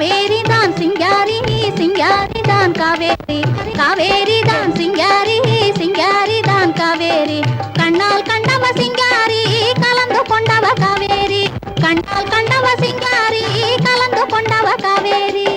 காவேரி தான் சிங்காரி சிங்காரி தான் காவேரி காவேரி தான் சிங்காரி சிங்காரி தான் காவேரி கண்ணால் கண்டவ சிங்காரி கலந்து கொண்டவ காவேரி கண்ணால் கண்டவ சிங்காரி கலந்து கொண்டவ காவேரி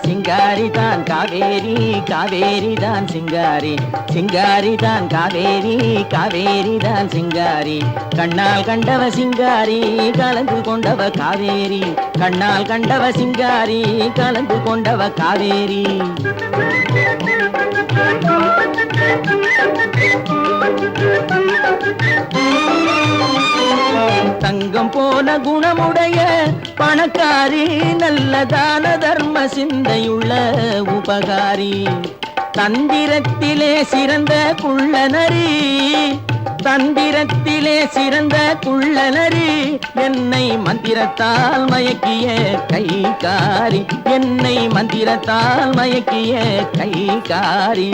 சிங்காரி தான் காவேரி காவேரி தான் சிங்காரி சிங்காரி தான் காவேரி காவேரி தான் சிங்காரி கண்ணால் கண்டவ சிங்காரி கலந்து கொண்டவ காவேரி கண்ணால் கண்டவ சிங்காரி கலந்து கொண்டவ காவேரி தங்கம் போல குணமுடைய பணக்காரி நல்லதான தர்ம சிந்தையுள்ள உபகாரி தந்திரத்திலே சிறந்த குள்ளநரி தந்திரத்திலே சிறந்த குள்ளநரி என்னை மந்திரத்தால் மயக்கிய கைகாரி என்னை மந்திரத்தால் மயக்கிய கைகாரி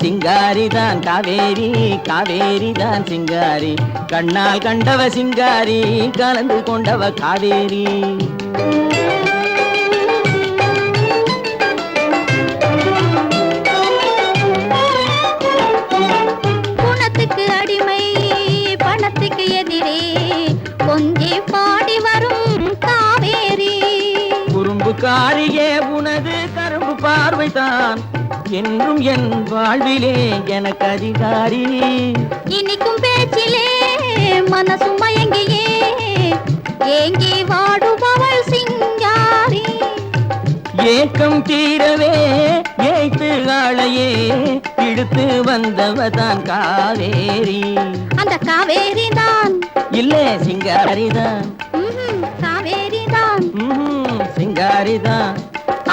சிங்காரி தான் காவேரி காவேரி தான் சிங்காரி கண்ணால் கண்டவ சிங்காரி கலந்து கொண்டவ காவேரி குணத்துக்கு அடிமை பணத்துக்கு எதிரே கொஞ்சி பாடி வரும் காவேரி குறும்புக்காரியே உனது கரும்பு பார்வைதான் என்றும் என் வாழ்விலே எனக்கு அதிகாரி இனிக்கும் பேச்சிலே மனசு மயங்கியே ஏங்கி வாடுபவள் சிங்காரி ஏக்கம் தீரவே ஏய்த்து ஆளையே இழுத்து வந்தவதான் காவேரி அந்த காவேரி தான் இல்லே சிங்காரி தான் காவேரி தான் சிங்காரி தான்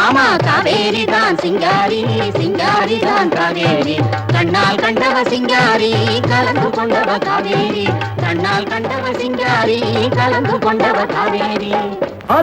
ஆமா காவேரி தான் சிங்காரி சிங்காரி தான் காவேரி கண்ணால் கண்டவ சிங்காரி கலந்து கொண்டவ காவேரி கண்ணால் கண்டவ சிங்காரி கலந்து கொண்டவ காவேரி